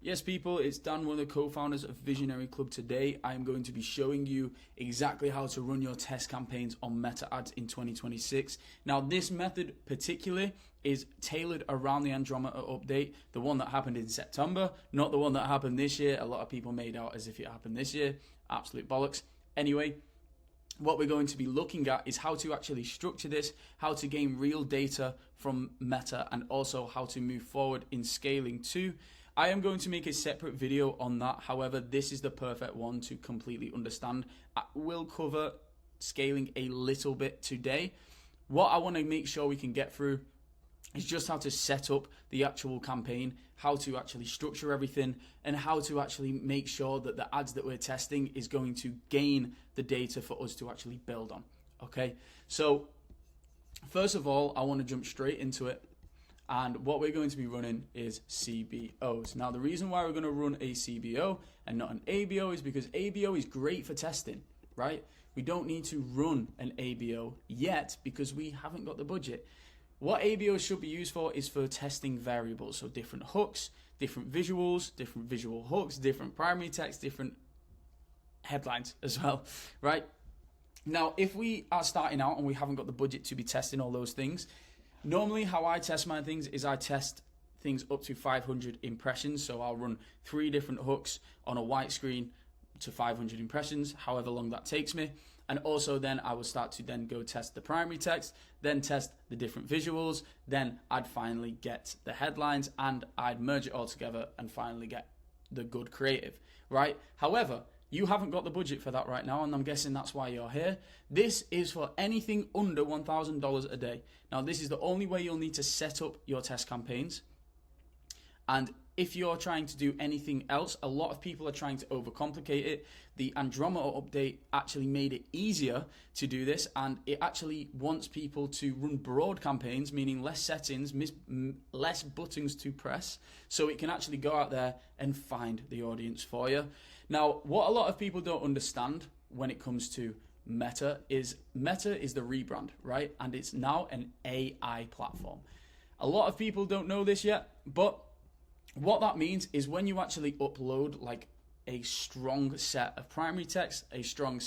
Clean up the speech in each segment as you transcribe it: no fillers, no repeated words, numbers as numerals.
Yes, people, it's Dan, one of the co-founders of Visionary Club. Today, I'm going to be showing you exactly how to run your test campaigns on Meta ads in 2026. Now, this method particularly is tailored around the Andromeda update, the one that happened in September, not the one that happened this year. A lot of people made out as if it happened this year. Absolute bollocks. Anyway, what we're going to be looking at is how to actually structure this, how to gain real data from Meta, and also how to move forward in scaling too. I am going to make a separate video on that. However, this is the perfect one to completely understand. I will cover scaling a little bit today. What I want to make sure we can get through is just how to set up the actual campaign, how to actually structure everything, and how to actually make sure that the ads that we're testing is going to gain the data for us to actually build on. Okay, so first of all, I want to jump straight into it. And what we're going to be running is CBOs. Now, the reason why we're going to run a CBO and not an ABO is because ABO is great for testing, right? We don't need to run an ABO yet because we haven't got the budget. What ABO should be used for is for testing variables. So different hooks, different visuals, different visual hooks, different primary text, different headlines as well, right? Now, if we are starting out and we haven't got the budget to be testing all those things, normally how I test my things is I test things up to 500 impressions. So I'll run 3 different hooks on a white screen to 500 impressions, however long that takes me. And also then I will start to then go test the primary text, then test the different visuals, then I'd finally get the headlines and I'd merge it all together and finally get the good creative, right? However, you haven't got the budget for that right now, and I'm guessing that's why you're here. This is for anything under $1,000 a day. Now, this is the only way you'll need to set up your test campaigns. And if you're trying to do anything else, a lot of people are trying to overcomplicate it. The Andromeda update actually made it easier to do this, and it actually wants people to run broad campaigns, meaning less settings, less buttons to press, so it can actually go out there and find the audience for you. Now, what a lot of people don't understand when it comes to Meta is the rebrand, right? And it's now an AI platform. A lot of people don't know this yet, but what that means is when you actually upload like a strong set of primary text, a strong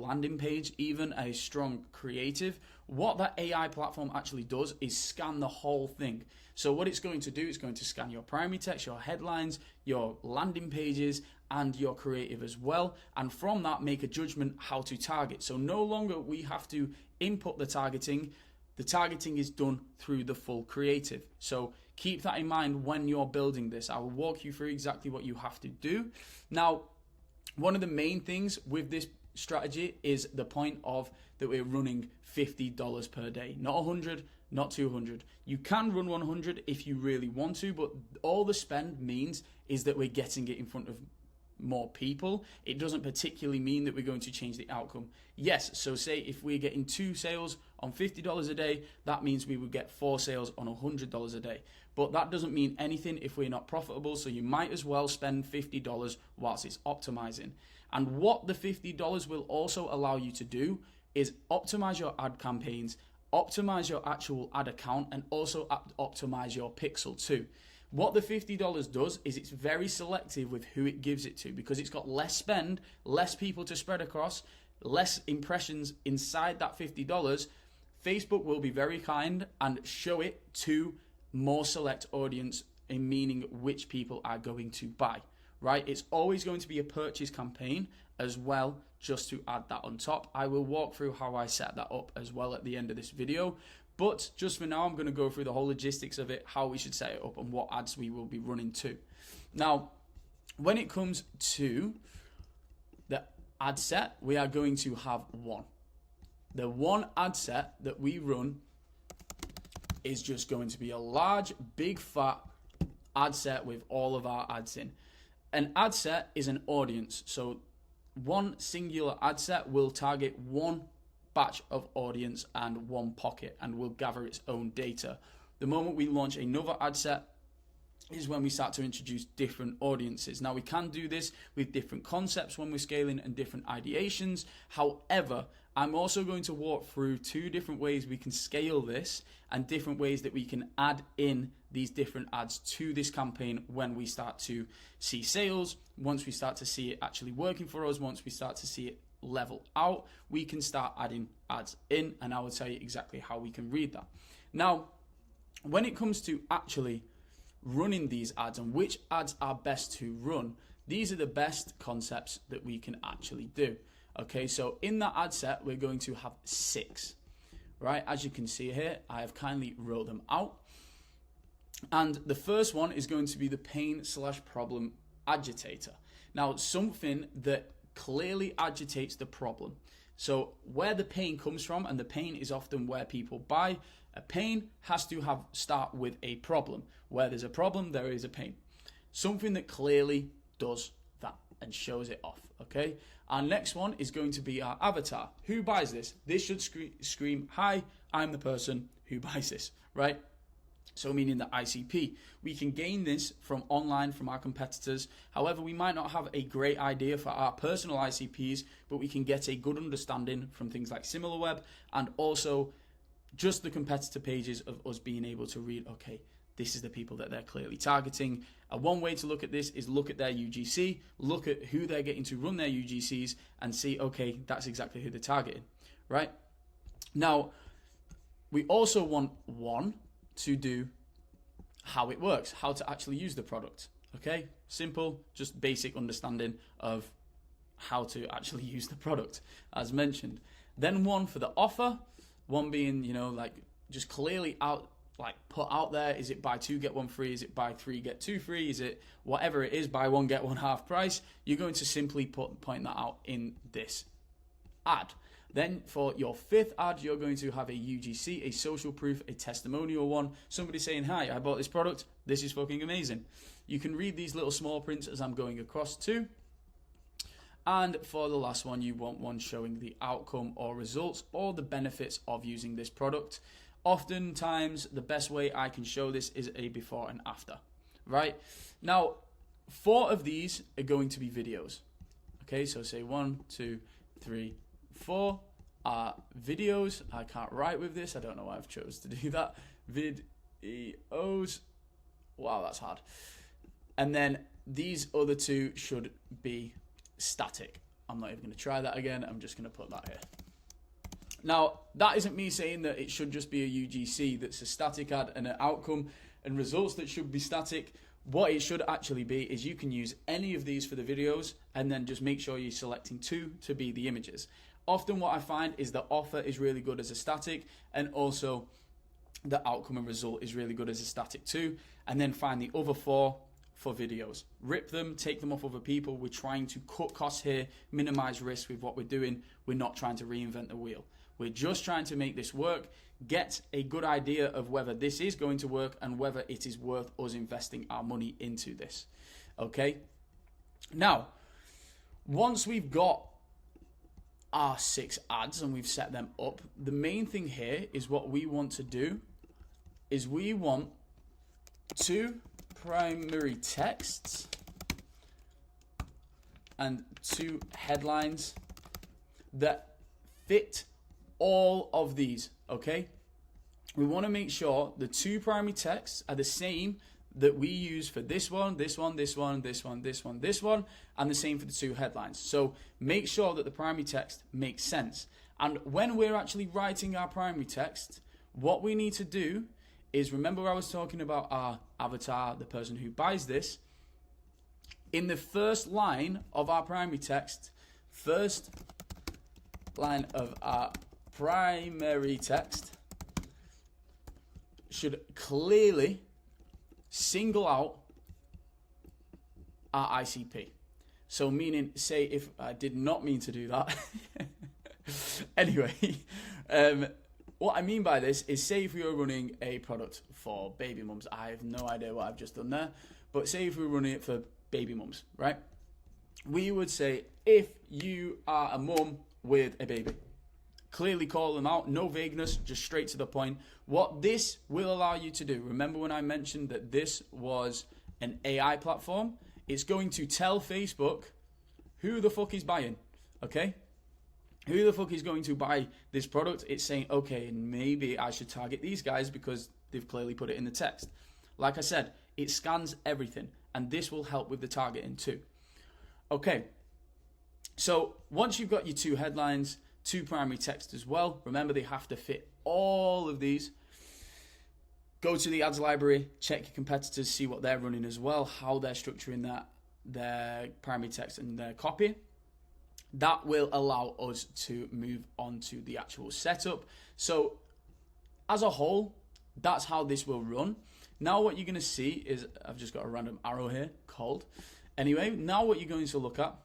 landing page, even a strong creative, what that AI platform actually does is scan the whole thing. So what it's going to do, it's going to scan your primary text, your headlines, your landing pages, and your creative as well. And from that, make a judgment how to target. So no longer we have to input the targeting. The targeting is done through the full creative. So keep that in mind when you're building this. I will walk you through exactly what you have to do. Now, one of the main things with this strategy is the point of that we're running $50 per day, not 100, not 200. You can run 100 if you really want to, but all the spend means is that we're getting it in front of more people. It doesn't particularly mean that we're going to change the outcome. Yes, so say if we're getting 2 sales on $50 a day, that means we would get 4 sales on $100 a day. But that doesn't mean anything if we're not profitable, so you might as well spend $50 whilst it's optimizing. And what the $50 will also allow you to do is optimize your ad campaigns, optimize your actual ad account, and also optimize your pixel too. What the $50 does is it's very selective with who it gives it to, because it's got less spend, less people to spread across, less impressions inside that $50. Facebook will be very kind and show it to more select audience, in meaning which people are going to buy, right? It's always going to be a purchase campaign as well, just to add that on top. I will walk through how I set that up as well at the end of this video. But just for now, I'm going to go through the whole logistics of it, how we should set it up, and what ads we will be running to. Now, when it comes to the ad set, we are going to have one. The one ad set that we run is just going to be a large, big, fat ad set with all of our ads in. An ad set is an audience. So one singular ad set will target one batch of audience and one pocket and will gather its own data. The moment we launch another ad set is when we start to introduce different audiences. Now, we can do this with different concepts when we're scaling and different ideations. However, I'm also going to walk through 2 different ways we can scale this and different ways that we can add in these different ads to this campaign when we start to see sales, once we start to see it actually working for us, once we start to see it level out, we can start adding ads in, and I will tell you exactly how we can read that. Now, when it comes to actually running these ads and which ads are best to run, these are the best concepts that we can actually do. Okay, so in that ad set, we're going to have 6, right? As you can see here, I have kindly wrote them out. And the first one is going to be the pain/problem agitator. Now, something that clearly agitates the problem. So where the pain comes from, and the pain is often where people buy, a pain has to start with a problem. Where there's a problem, there is a pain. Something that clearly does that and shows it off, okay? Our next one is going to be our avatar. Who buys this? This should scream, hi, I'm the person who buys this, right? So meaning the ICP. We can gain this from online, from our competitors. However, we might not have a great idea for our personal ICPs, but we can get a good understanding from things like SimilarWeb and also just the competitor pages of us being able to read, okay, this is the people that they're clearly targeting. One way to look at this is look at their UGC, look at who they're getting to run their UGCs and see, okay, that's exactly who they're targeting, right? Now, we also want to do how it works, how to actually use the product, okay? Simple, just basic understanding of how to actually use the product, as mentioned. Then 1 for the offer, 1 being, like just clearly put out there. Is it buy 2 get 1 free? Is it buy 3 get 2 free? Is it whatever it is, buy 1 get 1 half price? You're going to simply point that out in this ad. Then for your 5th ad, you're going to have a UGC, a social proof, a testimonial one. Somebody saying, hi, I bought this product. This is fucking amazing. You can read these little small prints as I'm going across too. And for the last one, you want one showing the outcome or results or the benefits of using this product. Oftentimes, the best way I can show this is a before and after, right? Now, 4 of these are going to be videos. Okay, so say 1, 2, 3, 4 are videos. I can't write with this. I don't know why I've chose to do that. Videos. Wow, that's hard. And then these other 2 should be static. I'm not even going to try that again. I'm just going to put that here. Now, that isn't me saying that it should just be a UGC that's a static ad and an outcome and results that should be static. What it should actually be is you can use any of these for the videos and then just make sure you're selecting 2 to be the images. Often what I find is the offer is really good as a static, and also the outcome and result is really good as a static too. And then find the other 4 for videos. Rip them, take them off other people. We're trying to cut costs here, minimize risk with what we're doing. We're not trying to reinvent the wheel. We're just trying to make this work, get a good idea of whether this is going to work and whether it is worth us investing our money into this. Okay? Now, once we've got our 6 ads and we've set them up, the main thing here is what we want to do is we want 2 primary texts and 2 headlines that fit all of these, okay? We want to make sure the 2 primary texts are the same that we use for this one, this one, this one, this one, this one, this one, and the same for the 2 headlines. So make sure that the primary text makes sense. And when we're actually writing our primary text, what we need to do is, remember I was talking about our avatar, the person who buys this. In the first line of our primary text, first line of our primary text should clearly single out our ICP. So meaning, say if I did not mean to do that. Anyway, what I mean by this is, say if we were running a product for baby mums. I have no idea what I've just done there. But say if we were running it for baby mums, right? We would say, if you are a mum with a baby, clearly call them out, no vagueness, just straight to the point. What this will allow you to do, remember when I mentioned that this was an AI platform? It's going to tell Facebook who the fuck is buying, okay? who the fuck is going to buy this product? It's saying, okay, maybe I should target these guys because they've clearly put it in the text. Like I said, it scans everything, and this will help with the targeting too. Okay, so once you've got your 2 headlines, 2 primary text as well, remember they have to fit all of these. Go to the ads library, check your competitors, see what they're running as well, how they're structuring that, their primary text and their copy. That will allow us to move on to the actual setup. So as a whole, that's how this will run. Now what you're going to see is, I've just got a random arrow here, called. Anyway, now what you're going to look at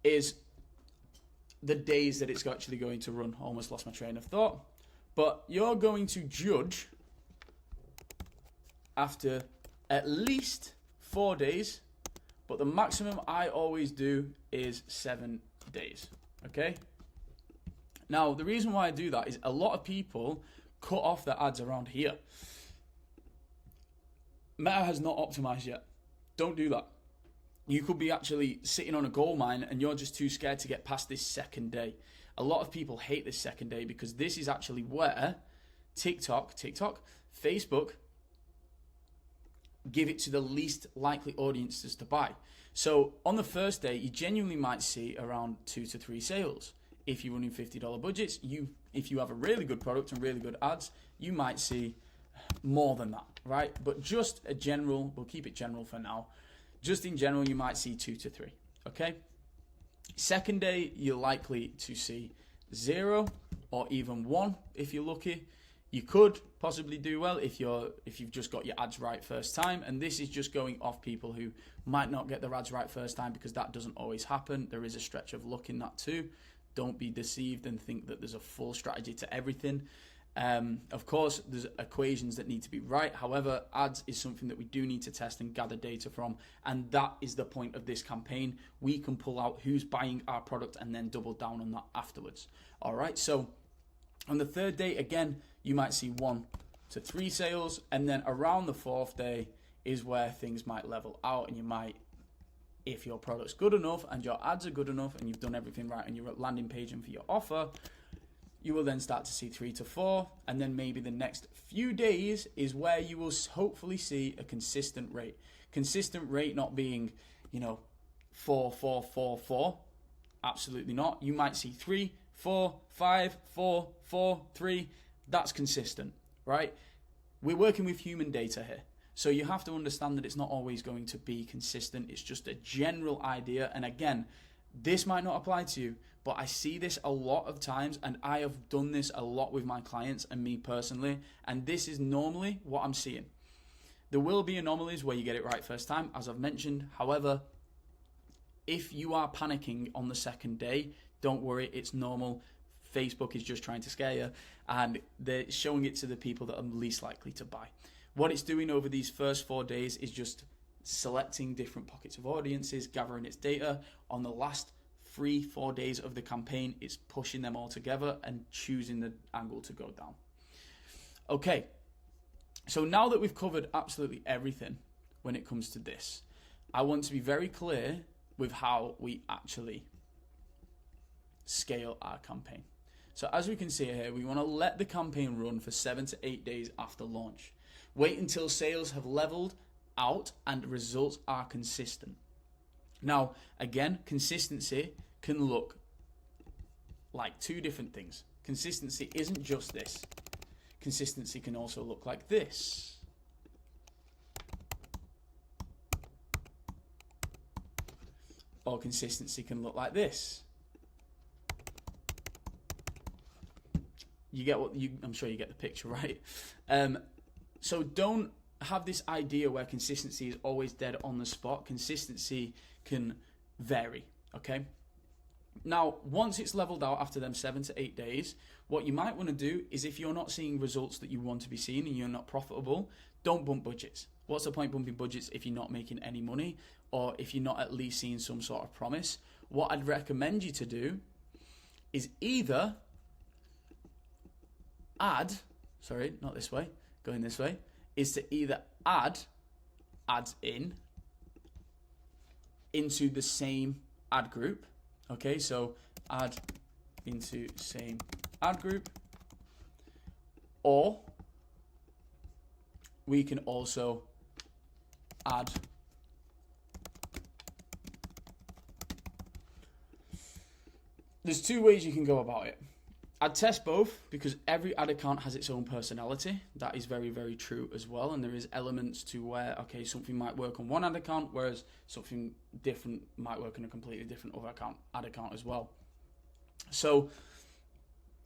is the days that it's actually going to run. Almost lost my train of thought. But you're going to judge after at least 4 days, but the maximum I always do is 7 days, okay? Now, the reason why I do that is a lot of people cut off their ads around here. Meta has not optimized yet. Don't do that. You could be actually sitting on a gold mine and you're just too scared to get past this 2nd day. A lot of people hate this 2nd day because this is actually where TikTok, Facebook, give it to the least likely audiences to buy. So on the 1st day, you genuinely might see around 2 to 3 sales. If you're running $50 budgets, if you have a really good product and really good ads, you might see more than that, right? But just a general, we'll keep it general for now. Just in general, you might see 2 to 3, okay? 2nd day, you're likely to see 0 or even 1 if you're lucky. You could possibly do well if you've just got your ads right first time, and this is just going off people who might not get their ads right first time, because that doesn't always happen. There is a stretch of luck in that too. Don't be deceived and think that there's a full strategy to everything. Of course, there's equations that need to be right. However, ads is something that we do need to test and gather data from, and that is the point of this campaign. We can pull out who's buying our product and then double down on that afterwards. All right, so on the 3rd day, again, you might see 1 to 3 sales, and then around the 4th day is where things might level out, and you might, if your product's good enough and your ads are good enough and you've done everything right on your landing page and for your offer, you will then start to see 3 to 4, and then maybe the next few days is where you will hopefully see a consistent rate. Consistent rate not being, 4, 4, 4, 4. Absolutely not. You might see 3, 4, 5, 4, 4, 3. That's consistent, right? We're working with human data here. So you have to understand that it's not always going to be consistent. It's just a general idea. And again, this might not apply to you, but I see this a lot of times, and I have done this a lot with my clients and me personally, and this is normally what I'm seeing. There will be anomalies where you get it right first time, as I've mentioned. However, if you are panicking on the 2nd day, don't worry, it's normal. Facebook is just trying to scare you, and they're showing it to the people that are least likely to buy. What it's doing over these first 4 days is just selecting different pockets of audiences, gathering its data. On the last 3-4 days of the campaign, it's pushing them all together and choosing the angle to go down. Okay, so now that we've covered absolutely everything when it comes to this, I want to be very clear with how we actually scale our campaign. So as we can see here, we want to let the campaign run for 7 to 8 days after launch. Wait until sales have leveled out and results are consistent. Now, again, consistency can look like 2 different things. Consistency isn't just this. Consistency can also look like this. Or consistency can look like this. You get what I'm sure you get the picture, right? So don't have this idea where consistency is always dead on the spot. Consistency can vary, okay? Now, once it's leveled out after them 7 to 8 days, what you might want to do is, if you're not seeing results that you want to be seeing and you're not profitable, don't bump budgets. What's the point bumping budgets if you're not making any money, or if you're not at least seeing some sort of promise? What I'd recommend you to do is either is to either add ads into the same ad group. Okay, so add into same ad group, or we can also add there's two ways you can go about it. I'd test both because every ad account has its own personality. That is very, very true as well. And there is elements to where, okay, something might work on one ad account, whereas something different might work on a completely different other ad account as well. So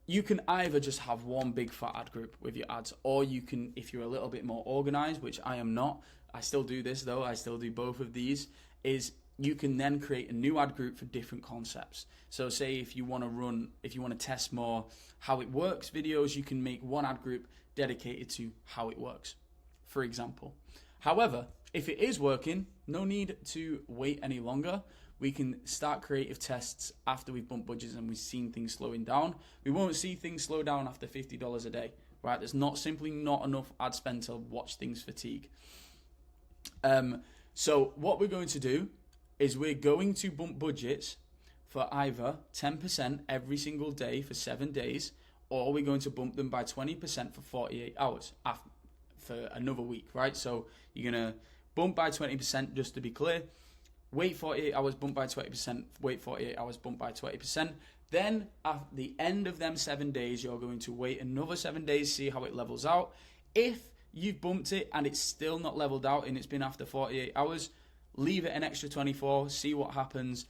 you can either just have one big fat ad group with your ads, or you can, if you're a little bit more organized, which I am not, I still do this though, I still do both of these, is you can then create a new ad group for different concepts. So say if you want to test more how it works videos, you can make one ad group dedicated to how it works, for example. However, if it is working, no need to wait any longer. We can start creative tests after we've bumped budgets and we've seen things slowing down. We won't see things slow down after $50 a day, right? There's simply not enough ad spend to watch things fatigue. So what we're going to do is we're going to bump budgets for either 10% every single day for 7 days, or we're going to bump them by 20% for 48 hours for another week, right? So you're going to bump by 20%, just to be clear, wait 48 hours, bump by 20%, wait 48 hours, bump by 20%. Then at the end of them 7 days, you're going to wait another 7 days, see how it levels out. If you've bumped it and it's still not leveled out and it's been after 48 hours, leave it an extra 24, see what happens.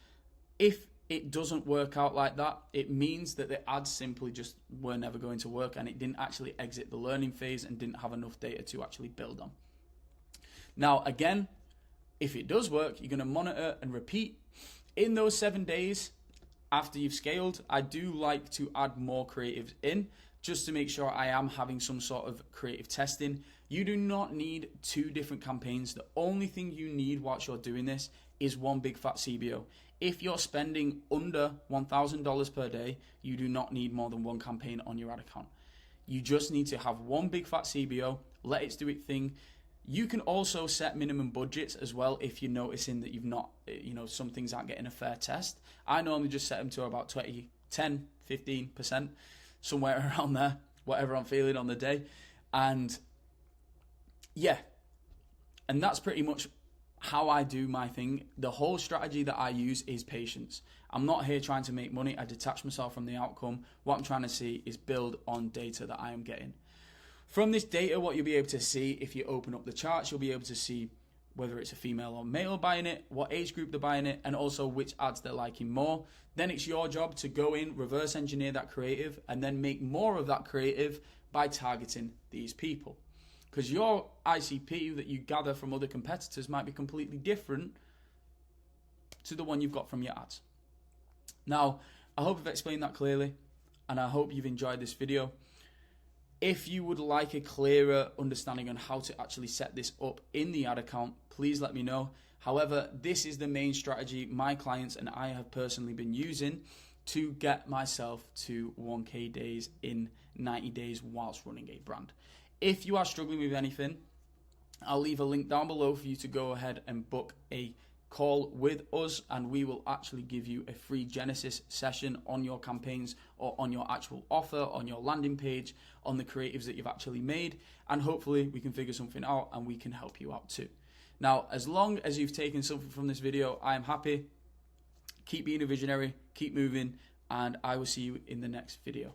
If it doesn't work out like that, it means that the ads simply just were never going to work and it didn't actually exit the learning phase and didn't have enough data to actually build on. Now, again, if it does work, you're going to monitor and repeat. In those 7 days after you've scaled, I do like to add more creatives in just to make sure I am having some sort of creative testing. You do not need 2 different campaigns. The only thing you need whilst you're doing this is one big fat CBO. If you're spending under $1,000 per day, you do not need more than one campaign on your ad account. You just need to have one big fat CBO, let it do its thing. You can also set minimum budgets as well if you're noticing that you've not, some things aren't getting a fair test. I normally just set them to about 10, 15%, somewhere around there, whatever I'm feeling on the day. And yeah, and that's pretty much how I do my thing. The whole strategy that I use is patience. I'm not here trying to make money. I detach myself from the outcome. What I'm trying to see is build on data that I am getting. From this data, what you'll be able to see, if you open up the charts, you'll be able to see whether it's a female or male buying it, what age group they're buying it, and also which ads they're liking more. Then it's your job to go in, reverse engineer that creative, and then make more of that creative by targeting these people. Because your ICP that you gather from other competitors might be completely different to the one you've got from your ads. Now, I hope I've explained that clearly, and I hope you've enjoyed this video. If you would like a clearer understanding on how to actually set this up in the ad account, please let me know. However, this is the main strategy my clients and I have personally been using to get myself to 1K days in 90 days whilst running a brand. If you are struggling with anything, I'll leave a link down below for you to go ahead and book a call with us, and we will actually give you a free Genesis session on your campaigns or on your actual offer, on your landing page, on the creatives that you've actually made, and hopefully we can figure something out and we can help you out too. Now, as long as you've taken something from this video, I am happy. Keep being a visionary, keep moving, and I will see you in the next video.